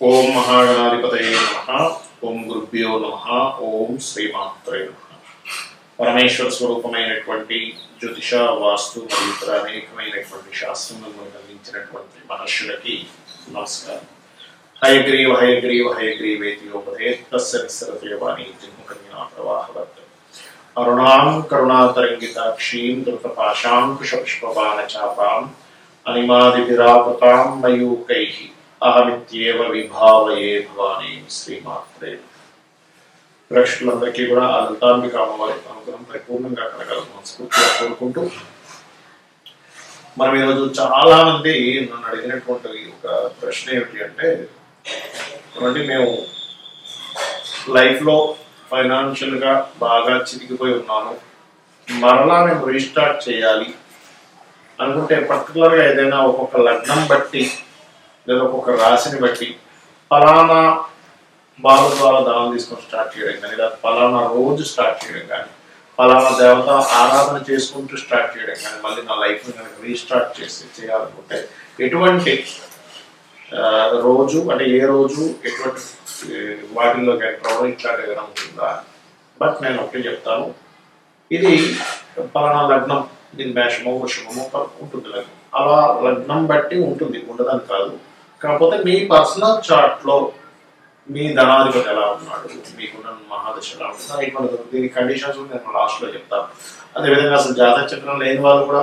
ఓం మహాగణాధిపతయే నమః. ఓం గురుభ్యో నమః. ఓం శ్రీమాత్రే నమః. పరమేశ్వర స్వరూపమైనటువంటి జ్యోతిష, వాస్తు మరియు ఇతర అనేకమైనటువంటి శాస్త్రములను మనకు అందించినటువంటి మహర్షులకి నమస్కారం. హయగ్రీవ హయగ్రీవ హయగ్రీవేతియోపదే తస్య నిస్సరతయవాణి జిహ్మకన్యా ప్రవాహవత్ అరుణాం కరుణాతరంగితాక్షీం ధృతపాశాంకుశపుష్పబాణచాపాం అనిమాదిభిరావృతాం మయూకైః అహమిత్యేవ విభావయే భవానీ శ్రీమాత్రే. ప్రేక్షకులందరికీ కూడా ఆ లలితాంబిక అమ్మవారి అనుగ్రహం పరిపూర్ణంగా కలగాలని మనస్ఫూర్తిగా కోరుకుంటూ, మనం ఈరోజు చాలా మంది నన్ను అడిగినటువంటి ఒక ప్రశ్న ఏమిటి అంటే, మేము లైఫ్లో ఫైనాన్షియల్గా బాగా చితికిపోయి ఉన్నాను, మరలా మేము రీస్టార్ట్ చేయాలి అనుకుంటే పర్టికులర్గా ఏదైనా ఒక్కొక్క లగ్నం బట్టి లేదా ఒక్కొక్క రాశిని బట్టి ఫలానా బాల ద్వారా దానం తీసుకొని స్టార్ట్ చేయడం కానీ, లేదా ఫలానా రోజు స్టార్ట్ చేయడం కానీ, ఫలానా దేవత ఆరాధన చేసుకుంటూ స్టార్ట్ చేయడం కానీ, మళ్ళీ నా లైఫ్ని కనుక రీస్టార్ట్ చేయాలనుకుంటే ఎటువంటి రోజు అంటే ఏ రోజు ఎటువంటి వాటిల్లోకి ఎంటర్ అవ్వడం ఇట్లాంటి ఏదైనా ఉంటుందా? బట్ నేను ఒకటి చెప్తాను, ఇది ఫలానా లగ్నం, దీని మేషమో వృషభమో ఉంటుంది లగ్నం, అలా లగ్నం బట్టి ఉంటుంది, ఉండదని కాదు. కాకపోతే మీ పర్సనల్ చార్ట్లో మీ ధనాధిపతి ఎలా ఉన్నాడు, మీకున్న మహాదశ ఎలా ఉంటుంది, ఇటువంటి దీని కండిషన్స్ నేను లాస్ట్లో చెప్తాను. అదేవిధంగా అసలు జాతక చక్రం లేని వాళ్ళు కూడా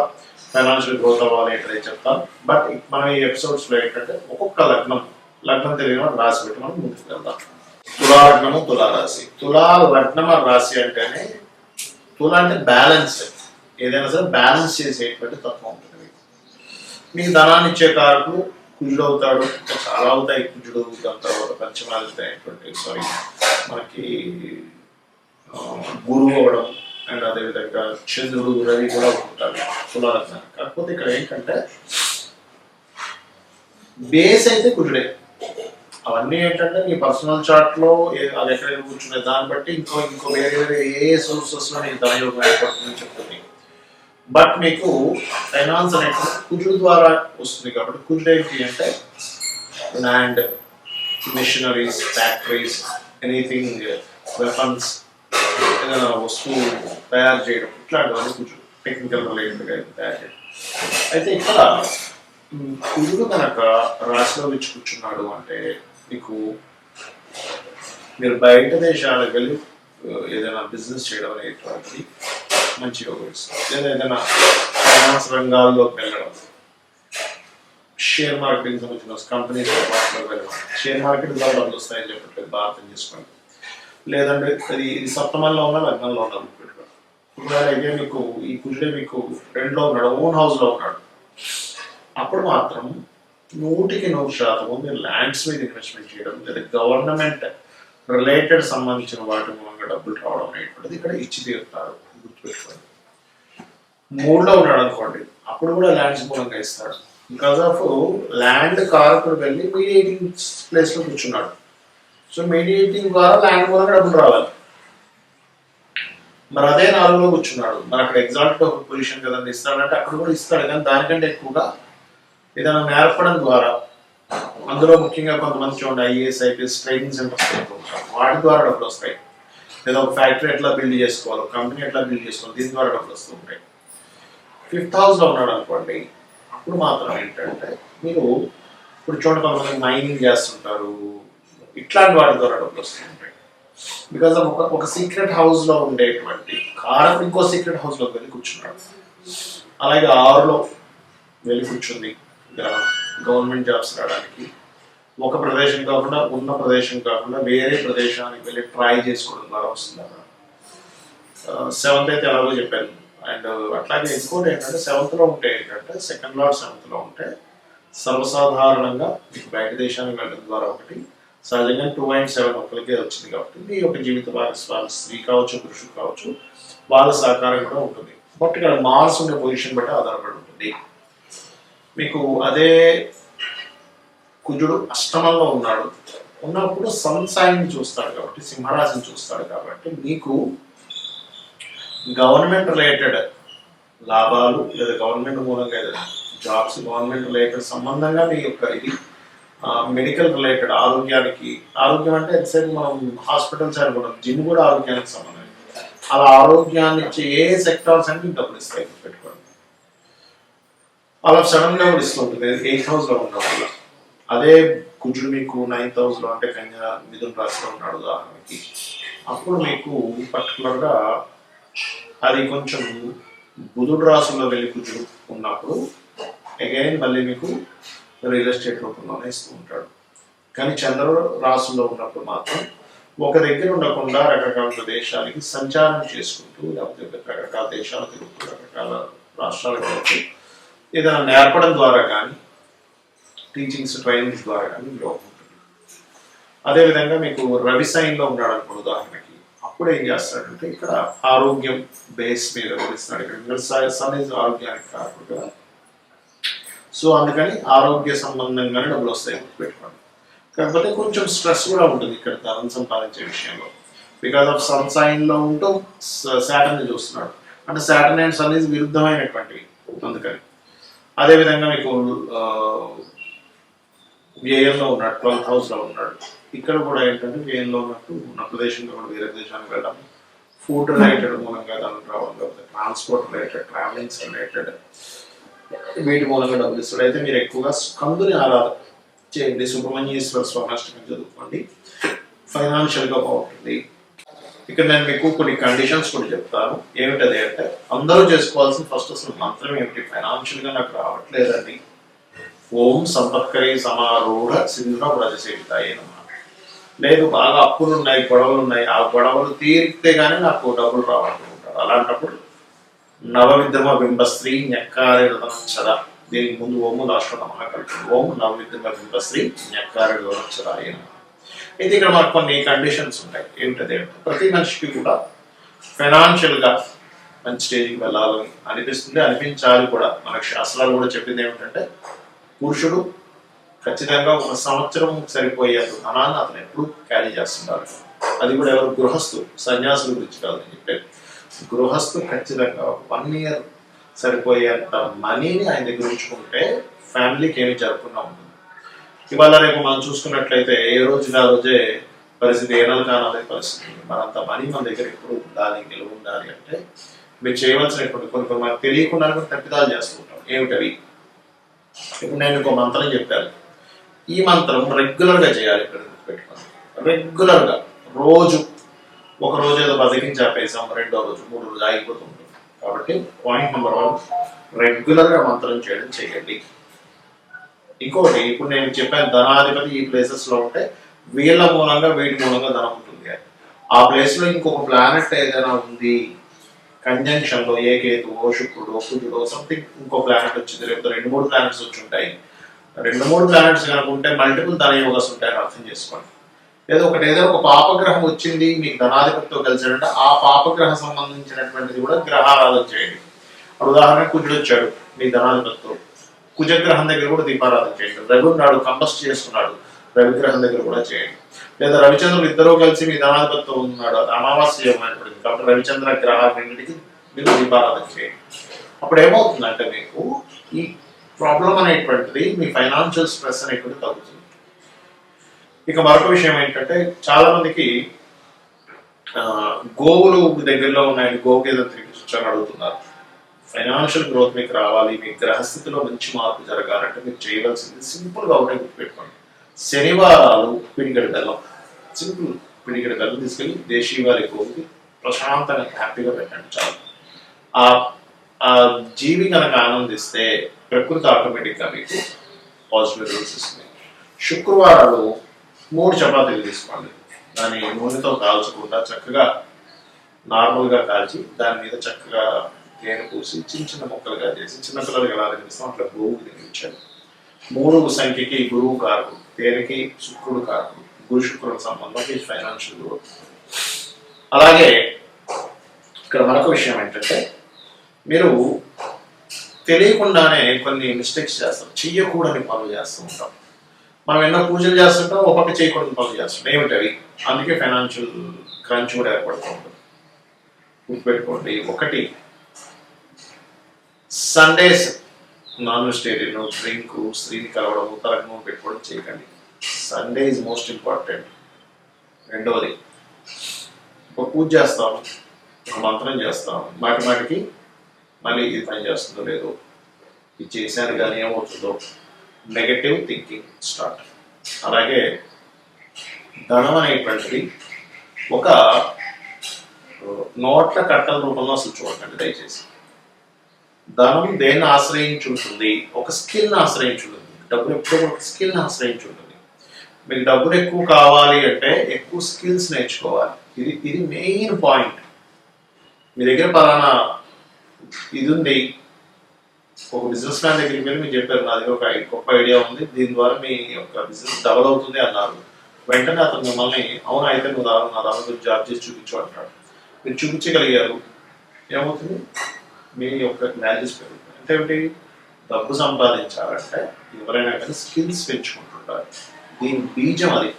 ఫైనాన్షియల్ గ్రోత్ అవ్వాలి ఏంటనే చెప్తాను. బట్ మనం ఈ ఎపిసోడ్స్లో ఏంటంటే ఒక్కొక్క లగ్నం తెలియని వాళ్ళు రాసి పెట్టి మనం ముందుకు వెళ్దాం. తులాలగ్నము, తులారాశి. తులా లగ్నం రాశి అంటేనే, తుల అంటే బ్యాలెన్స్, ఏదైనా సరే బ్యాలెన్స్ చేసేటువంటి తత్వం ఉంటుంది. మీకు ధనాన్ని ఇచ్చే కారకులు కుజుడు అవుతాడు, చాలా అవుతాయి కుజుడు, దాని తర్వాత పంచమాదిత్యమైనటువంటి మనకి గురువు అవ్వడం, అండ్ అదేవిధంగా చంద్రుడు, రవి కూడా ఉంటారు తులాలగ్నానికి. కాకపోతే ఇక్కడ ఏంటంటే బేస్ అయితే కుజుడే. అవన్నీ ఏంటంటే మీ పర్సనల్ చార్ట్లో అది ఎక్కడైనా కూర్చునే దాన్ని బట్టి ఇంకో వేరే ఏ సోర్సెస్లో నీకు ధనయోగం ఏర్పడుతుందని చెప్తుంది. బట్ మీకు ఫైనాన్స్ అనేది కుజుడు ద్వారా వస్తుంది కాబట్టి, కుజుడు ఏంటి అంటే land, machineries, factories, anything, weapons, ఏదైనా వస్తువు తయారు చేయడం, ఇట్లాంటివన్నీ కుజుడు టెక్నికల్ రిలేటెడ్గా తయారు చేయడం. అయితే ఇక్కడ కుజుడు కనుక రాశిలో వచ్చి కూర్చున్నాడు అంటే మీకు మీరు బయట దేశాలకు వెళ్ళి ఏదైనా బిజినెస్ చేయడం అనేటువంటిది మంచి యోగం ఇస్తుంది. లేదా ఏదైనా ఫైనాన్స్ రంగాల్లోకి వెళ్ళడం, షేర్ మార్కెటింగ్ సంబంధించిన కంపెనీస్ వెళ్ళడం, షేర్ మార్కెట్ ద్వారా డబ్బులు వస్తాయని చెప్పట్లేదు, బాగా అర్థం చేసుకోండి. లేదంటే ఇది సప్తమంలో ఉన్న లగ్నంలో ఉన్న పెట్టుకోండి. ఒకవేళ అయితే మీకు ఈ కుజుడే మీకు రెండులో ఉన్నాడు, ఓన్ హౌస్లో ఉన్నాడు, అప్పుడు మాత్రం 100% మీరు ల్యాండ్స్ మీద ఇన్వెస్ట్మెంట్ చేయడం, లేదా గవర్నమెంట్ రిలేటెడ్ సంబంధించిన వాటి మూలంగా డబ్బులు రావడం అనేటువంటిది ఇక్కడ ఇచ్చి తీరుతారు. గుర్తుపెట్టుకోండి. 3లో ఉన్నాడు అనుకోండి, అప్పుడు కూడా ల్యాండ్స్ మూలంగా ఇస్తాడు. బికాస్ ఆఫ్ ల్యాండ్ కారకుడు వెళ్ళి మీడియేటింగ్ ప్లేస్లో కూర్చున్నాడు. సో మీడియేటింగ్ ద్వారా ల్యాండ్ మూలంగా డబ్బులు రావాలి. మరి అదే 4లో కూర్చున్నాడు, మరి అక్కడ ఎగ్జాక్ట్ ఒక పొజిషన్ కదా ఇస్తాడంటే అక్కడ కూడా ఇస్తాడు, కానీ దానికంటే ఎక్కువగా ఏదైనా నేర్పడం ద్వారా, అందులో ముఖ్యంగా కొంతమంది చూడండి ఐఏఎస్, ఐపీఎస్ ట్రైనింగ్ సెంటర్స్ ఉంటారు, వాటి ద్వారా డబ్బులు వస్తాయి. లేదా ఒక ఫ్యాక్టరీ ఎట్లా బిల్డ్ చేసుకోవాలి, కంపెనీ ఎట్లా బిల్డ్ చేసుకోవాలి, దీని ద్వారా డబ్బులు వస్తూ ఉంటాయి. 5th హౌస్లో ఉన్నాడు అనుకోండి, అప్పుడు మాత్రం ఏంటంటే మీరు ఇప్పుడు చూడండి కొంతమంది మైనింగ్ చేస్తుంటారు, ఇట్లాంటి వాటి ద్వారా డబ్బులు వస్తూ ఉంటాయి. బికాస్ ఒక సీక్రెట్ హౌస్లో ఉండేటువంటి కారణం ఇంకో సీక్రెట్ హౌస్లోకి వెళ్ళి కూర్చున్నాడు. అలాగే 6లో వెళ్ళి కూర్చుంది గ్రహం, గవర్నమెంట్ జాబ్స్ రావడానికి ఒక ప్రదేశం కాకుండా, ఉన్న ప్రదేశం కాకుండా వేరే ప్రదేశానికి వెళ్ళి ట్రై చేసుకోవడం ద్వారా వస్తుంది. 7th అయితే ఎలాగో చెప్పాను. అండ్ అట్లాగే ఇంకోటి ఏంటంటే 7thలో ఉంటే ఏంటంటే, సెకండ్ లార్డ్ 7thలో ఉంటే సర్వసాధారణంగా మీకు బయట దేశానికి వెళ్ళడం ద్వారా ఒకటి, సహజంగా 2 and 7 ఒకరికే వచ్చింది కాబట్టి మీ యొక్క జీవిత భాగస్వామి స్త్రీ కావచ్చు, పురుషుడు కావచ్చు, వాళ్ళ సహకారం కూడా ఉంటుంది. బట్ ఇక్కడ మార్స్ ఉండే పొజిషన్ బట్టి ఆధారపడి ఉంటుంది. మీకు అదే కుజుడు అష్టమంలో ఉన్నప్పుడు సన్ సైన్ చూస్తాడు కాబట్టి, సింహరాశిని చూస్తాడు కాబట్టి, మీకు గవర్నమెంట్ రిలేటెడ్ లాభాలు లేదా గవర్నమెంట్ మూలంగా ఏదైనా జాబ్స్, గవర్నమెంట్ రిలేటెడ్ సంబంధంగా మీ యొక్క ఇది మెడికల్ రిలేటెడ్ ఆరోగ్యం అంటే ఎంతసేపు మనం హాస్పిటల్ సైడ్ కూడా జిమ్ కూడా ఆరోగ్యానికి సంబంధం. అలా ఆరోగ్యాన్ని ఇచ్చే ఏ సెక్టార్స్ అంటే డబ్బులు ఇస్తాయి పెట్టుకోండి. అలా సడన్ గా కూడా ఇస్తూ ఉంటుంది 8th house లో ఉండడం వల్ల. అదే కుజుడు మీకు 9th house లో అంటే కన్యా మిథున రాశిలో ఉన్నాడు ఉదాహరణకి, అప్పుడు మీకు పర్టికులర్గా అది కొంచెం బుధుడు రాశిలో వెళ్ళి కుజుడు ఉన్నప్పుడు అగైన్ మళ్ళీ మీకు రియల్ ఎస్టేట్ రూపంలోనే ఇస్తూ ఉంటాడు. కానీ చంద్రుడు రాశిలో ఉన్నప్పుడు మాత్రం ఒక దగ్గర ఉండకుండా రకరకాల ప్రదేశాలకి సంచారం చేసుకుంటూ, లేకపోతే రకరకాల దేశాలు తిరుగుతూ, రకరకాల రాష్ట్రాలకు వెళ్తూ ఏదైనా నేర్పడం ద్వారా కానీ, టీచింగ్స్ ట్రైనింగ్స్ ద్వారా కానీ యోగం ఉంటుంది. అదేవిధంగా మీకు రవి సైన్లో ఉన్నాడు అనుకోండి ఉదాహరణకి, అప్పుడు ఏం చేస్తాడంటే ఇక్కడ ఆరోగ్యం బేస్ మీద వివరిస్తున్నాడు. ఇక్కడ సన్ ఇస్ ఆరోగ్యానికి కాకుండా కదా, సో అందుకని ఆరోగ్య సంబంధంగానే డబ్బులు వస్తాయి పెట్టుకోండి. కాకపోతే కొంచెం స్ట్రెస్ కూడా ఉంటుంది ఇక్కడ ధనం సంపాదించే విషయంలో, బికాస్ ఆఫ్ సన్ సైన్లో ఉంటూ శాటర్న్ చూస్తున్నాడు. అంటే శాటర్న్ అండ్ సన్ ఇస్ విరుద్ధమైనటువంటివి అందుకని. అదేవిధంగా మీకు వ్యయంలో ఉన్నాడు, 12th house లో ఉన్నాడు. ఇక్కడ కూడా ఏంటంటే వ్యయంలో ఉన్నట్టు ఉన్న ప్రదేశంలో కూడా వేరే దేశానికి వెళ్ళడం, ఫుడ్ రిలేటెడ్ మూలంగా దానికి రావడం, లేకపోతే ట్రాన్స్పోర్ట్ రిలేటెడ్, ట్రావెలింగ్స్ రిలేటెడ్ వీటి మూలంగా డబ్బులు ఇస్తాడు. అయితే మీరు ఎక్కువగా స్కందుని ఆరాధన చేయండి, సుబ్రహ్మణ్యేశ్వర స్వామి చదువుకోండి, ఫైనాన్షియల్గా బాగుంటుంది. ఇక్కడ నేను మీకు కొన్ని కండిషన్స్ కూడా చెప్తాను. ఏమిటది అంటే అందరూ చేసుకోవాల్సిన ఫస్ట్ అసలు మంత్రం ఏమిటి, ఫైనాన్షియల్గా నాకు రావట్లేదండి, ఓం సంపత్కరీ సమారూఢ సింధుర వ్రజసేవితాయే నమః. లేదు బాగా అప్పులు ఉన్నాయి, గొడవలు ఉన్నాయి, ఆ గొడవలు తీరితే కానీ నాకు డబ్బులు రావాలనుకుంటారు. అలాంటప్పుడు నవవిద్రమ బింబశ్రీ న్యక్కారి రథనచ్చద, దీనికి ముందు ఓము లాస్ట్ నమః కలిపి ఓం నవవిద్రమ బింబశ్రీ న్యక్కారి రథనచ్చదాయ నమః. అయితే ఇక్కడ మాకు కొన్ని కండిషన్స్ ఉంటాయి. ఏమిటది అంటే ప్రతి మనిషికి కూడా ఫైనాన్షియల్గా మంచి స్టేజ్కి వెళ్ళాలని అనిపిస్తుంది, అనిపించాలి కూడా. మనకు శాస్త్రాలు కూడా చెప్పింది ఏమిటంటే పురుషుడు ఖచ్చితంగా 1 సంవత్సరం సరిపోయేంత ధనాన్ని అతను ఎప్పుడు క్యారీ చేస్తుంటారు. అది కూడా ఎవరు గృహస్థు, సన్యాసుల గురించి కాదు అని చెప్పేది. గృహస్థు ఖచ్చితంగా 1 year సరిపోయేంత మనీని ఆయన దగ్గర ఉంచుకుంటే ఫ్యామిలీకి ఏమి జరగకుండా ఉంటుంది. ఇవాళ రేపు మనం చూసుకున్నట్లయితే ఏ రోజు ఆ రోజే పరిస్థితి, ఏ నెల కానాలే పరిస్థితి. మనంత మనీ మన దగ్గర ఎప్పుడు ఉండాలి, నిలువ ఉండాలి అంటే మీరు చేయవలసినటువంటి కొన్ని మనకు తెలియకుండా తప్పిదాలు చేస్తుంటాం. ఏమిటవి? ఇప్పుడు నేను ఇంకో మంత్రం చెప్పాను. ఈ మంత్రం రెగ్యులర్గా చేయాలి. ఇక్కడ పెట్టుకోండి, రెగ్యులర్గా రోజు, ఒక రోజు ఏదో బతికించి ఆపేసాం, 2వ రోజు 3వ రోజు ఆగిపోతుంది. కాబట్టి పాయింట్ నెంబర్ 1 రెగ్యులర్గా మంత్రం చేయడం చేయండి. ఇంకోటి, ఇప్పుడు నేను చెప్పాను ధనాధిపతి ఈ ప్లేసెస్లో ఉంటే వీళ్ళ మూలంగా వీటి మూలంగా ధనం ఉంటుంది. ఆ ప్లేస్లో ఇంకొక ప్లానెట్ ఏదైనా ఉంది కంజంక్షన్లో, ఏ కేతువో శుక్రుడో కుజుడో సంథింగ్ ఇంకో ప్లానెట్ వచ్చింది, లేకపోతే 2-3 ప్లానెట్స్ వచ్చి ఉంటాయి. 2-3 ప్లానెట్స్ కనుక ఉంటే మల్టిపుల్ ధన యోగాస్ ఉంటాయని అర్థం చేసుకోండి. ఏదో ఒక పాపగ్రహం వచ్చింది మీకు ధనాధిపతితో కలిసాడంటే ఆ పాపగ్రహ సంబంధించినటువంటిది కూడా గ్రహారాధన చేయండి. ఉదాహరణ కుజుడు వచ్చాడు మీ ధనాధిపతితో, కుజగ్రహం దగ్గర కూడా దీపారాధన చేయండి. రవి నాడు కంబస్ట్ చేస్తున్నాడు, రవిగ్రహం దగ్గర కూడా చేయండి. లేదా రవిచంద్రులు ఇద్దరూ కలిసి మీ ధనాధిపతితో ఉన్నాడు, అది అమావాస్య యోగం ఏర్పడింది కాబట్టి రవిచంద్ర గ్రహాలన్నింటికి మీరు దీపారాధన చేయండి. అప్పుడు ఏమవుతుందంటే మీకు ఈ ప్రాబ్లం అనేటువంటిది, మీ ఫైనాన్షియల్ స్ట్రెస్ అనేటువంటి తగ్గుతుంది. ఇక మరొక విషయం ఏంటంటే చాలా మందికి గోవులు దగ్గరలో ఉన్నాయని గోవుకేదైనా తిరిగి అడుగుతున్నారు. ఫైనాన్షియల్ గ్రోత్ మీకు రావాలి, మీ గ్రహస్థితిలో మంచి మార్పు జరగాలంటే మీరు చేయవలసింది సింపుల్గా ఒకటే గుర్తుపెట్టుకోండి. శనివారాలు పిడికెడు బెల్లం, సింపుల్ పిడికెడు బెల్లం తీసుకెళ్ళి దేశీవారి గోవుకి ప్రశాంతంగా హ్యాపీగా పెట్టండి చాలు. ఆ జీవి కనుక ఆనందిస్తే ప్రకృతి ఆటోమేటిక్గా మీకు పాజిటివ్ రిజల్ట్స్ ఇస్తుంది. శుక్రవారాలు 3 చపాతీలు తీసుకోండి, దాన్ని నూనెతో కాల్చకుండా చక్కగా నార్మల్గా కాల్చి దాని మీద చక్కగా తేనె పూసి చిన్న ముక్కలుగా చేసి చిన్నపిల్లలకి ఎలా తినిపిస్తాం అట్లా గోవుకి తినిపించాలి. 3 సంఖ్యకి గురువు కారకుడు, తేనెకి శుక్రుడు కారకుడు, గురు శుక్రుడు సంబంధం ఈ ఫైనాన్షియల్ గ్రోత్. అలాగే ఇక్కడ మరొక విషయం ఏంటంటే మీరు తెలియకుండానే కొన్ని మిస్టేక్స్ చేస్తాం, చెయ్యకూడని పనులు చేస్తూ ఉంటాం. మనం ఎన్నో పూజలు చేస్తుంటాం, ఒక పక్క చేయకూడని పనులు చేస్తుంటాం. ఏమిటవి? అందుకే ఫైనాన్షియల్ క్రంచ్ కూడా ఏర్పడుతూ ఉంటుంది. గుర్తుపెట్టుకోండి. 1 సండేస్ నాన్ వెజిటేరియన్ డ్రింక్, స్త్రీని కలవడం, తలకు పెట్టుకోవడం చేయకండి. Sunday is most important. రెండవది, ఒక పూజ చేస్తాం, ఒక మంత్రం చేస్తాం, మాటి మాటికి మళ్ళీ ఇది పని చేస్తుందో లేదో, ఇది చేశాను కానీ ఏమవుతుందో, నెగటివ్ థింకింగ్ స్టార్ట్. అలాగే ధనం అనేటువంటిది ఒక నోట్ల కట్టల రూపంలో అసలు చూడకండి దయచేసి. ధనం దేన్ని ఆశ్రయించి ఉంటుంది? ఒక స్కిల్ని ఆశ్రయించి ఉంటుంది. డబ్బులు ఎప్పుడూ ఒక స్కిల్ని ఆశ్రయించి ఉంటుంది. మీకు డబ్బులు ఎక్కువ కావాలి అంటే ఎక్కువ స్కిల్స్ నేర్చుకోవాలి. ఇది మెయిన్ పాయింట్. మీ దగ్గర పలానా ఇది ఉంది, ఒక బిజినెస్ మ్యాన్ దగ్గరికి వెళ్ళి మీరు చెప్పారు, నా దగ్గర ఒక గొప్ప ఐడియా ఉంది, దీని ద్వారా మీ యొక్క బిజినెస్ డబల్ అవుతుంది అన్నారు. వెంటనే అతను మిమ్మల్ని అవునా అయితే నువ్వు నా దాని గురించి జాబ్ చేసి చూపించు అంటాడు. మీరు చూపించగలిగారు, ఏమవుతుంది? మీ యొక్క వాల్యూస్ పెరుగుతాయి. అంటే ఏమిటి? డబ్బు సంపాదించాలంటే ఎవరైనా కానీ స్కిల్స్ పెంచుకుంటుంటారు. దీని బీజం అది.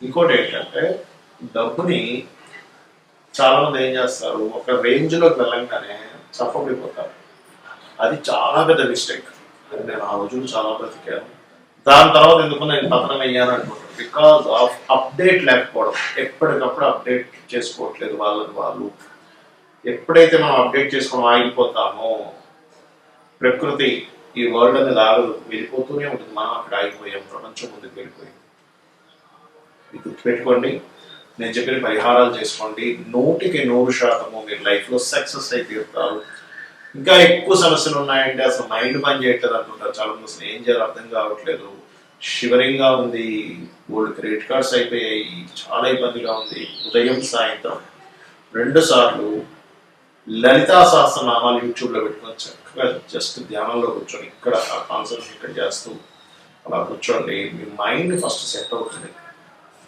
ఇంకోటి ఏంటంటే డబ్బుని చాలా మంది ఏం చేస్తారు, ఒక రేంజ్లోకి వెళ్ళంగానే చప్పబడిపోతారు. అది చాలా పెద్ద మిస్టేక్. అది నేను ఆ రోజులు చాలా బ్రతికాను. దాని తర్వాత ఎందుకు నేను పతనం అయ్యాను అనుకుంటాను. బికాస్ ఆఫ్ అప్డేట్ లేకపోవడం. ఎప్పటికప్పుడు అప్డేట్ చేసుకోవట్లేదు వాళ్ళని వాళ్ళు. ఎప్పుడైతే మనం అప్డేట్ చేసుకొని ఆగిపోతామో ప్రకృతి ఈ వరల్డ్ అనేది ఆగదు, వెళ్ళిపోతూనే ఉంటుంది. మనం అక్కడ ఆగిపోయాం, ప్రపంచం ముందుకు వెళ్ళిపోయింది. ఇది గుర్తుపెట్టుకోండి. నేను చెప్పిన పరిహారాలు చేసుకోండి, 100% మీరు లైఫ్లో సక్సెస్ అయి తీరుతారు. ఇంకా ఎక్కువ సమస్యలు ఉన్నాయంటే అసలు మైండ్ పని చేయట్లేదు అంటుంటారు చాలా మంది. అసలు ఏం చేయాలో అర్థం కావట్లేదు, షివరింగ్గా ఉంది, గోల్డ్ క్రెడిట్ కార్డ్స్ అయిపోయాయి, చాలా ఇబ్బందిగా ఉంది. ఉదయం సాయంత్రం 2 సార్లు లలితా సహస్రనామాలు యూట్యూబ్లో పెట్టుకొని చక్కగా జస్ట్ ధ్యానంలో కూర్చొని ఇక్కడ కాన్సన్ట్రేట్ చేస్తూ అలా కూర్చోండి. మీ మైండ్ ఫస్ట్ సెట్ అవుతుంది.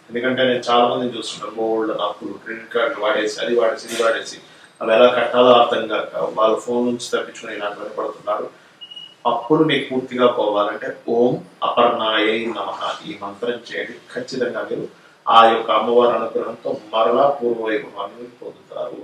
ఎందుకంటే నేను చాలా మందిని చూస్తుంటాను, గోల్డ్ అప్పులు, క్రెడిట్ కార్డు వాడేసి, అది వాడేసి, ఇది వాడేసి, అవి ఎలా కట్టాలో అర్థం కాక వాళ్ళ ఫోన్ నుంచి తప్పించుకుని నాకు పడుతున్నారు. అప్పుడు మీకు పూర్తిగా పోవాలంటే ఓం అపర్ణాయై నమః ఈ మంత్రం చేయండి. ఖచ్చితంగా మీరు ఆ యొక్క అమ్మవారి అనుగ్రహంతో మరలా పూర్వవైభవాన్ని పొందుతారు.